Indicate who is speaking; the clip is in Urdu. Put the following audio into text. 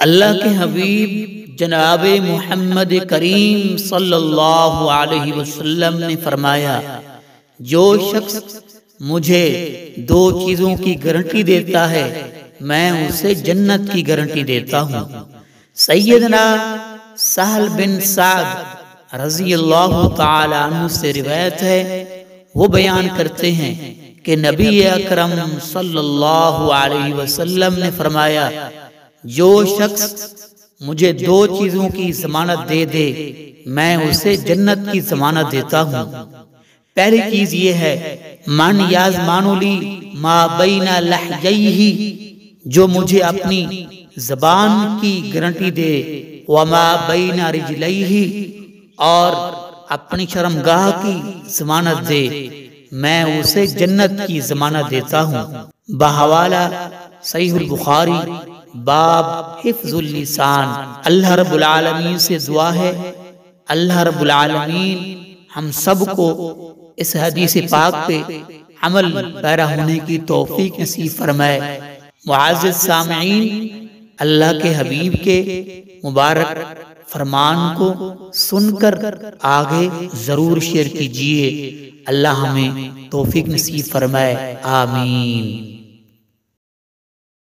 Speaker 1: اللہ کے حبیب جناب محمد کریم صلی اللہ علیہ وسلم نے فرمایا، جو شخص مجھے دو چیزوں کی گارنٹی دیتا ہے میں اسے جنت کی گارنٹی دیتا ہوں۔ سیدنا سہل بن سعد رضی اللہ تعالی عنہ سے روایت ہے، وہ بیان کرتے ہیں کہ نبی اکرم صلی اللہ علیہ وسلم نے فرمایا، جو شخص مجھے دو چیزوں کی ضمانت دے دے میں اسے جنت کی ضمانت دیتا ہوں۔ پہلی چیز یہ ہے، من یضمن لی ما بین لحییہ، جو مجھے اپنی زبان کی گارنٹی دے، وما بین رجلیہ، اور اپنی شرمگاہ کی ضمانت دے، میں اسے جنت کی ضمانت دیتا ہوں۔ بحوالہ صحیح البخاری، باب حفظ اللسان۔ اللہ رب العالمین سے دعا ہے، اللہ رب العالمین ہم سب کو اس حدیث پاک پہ عمل پیرا ہونے کی توفیق نصیب فرمائے۔ معزز سامعین، اللہ کے حبیب کے مبارک فرمان کو سن کر آگے ضرور شیئر کیجیے۔ اللہ ہمیں توفیق نصیب فرمائے، آمین۔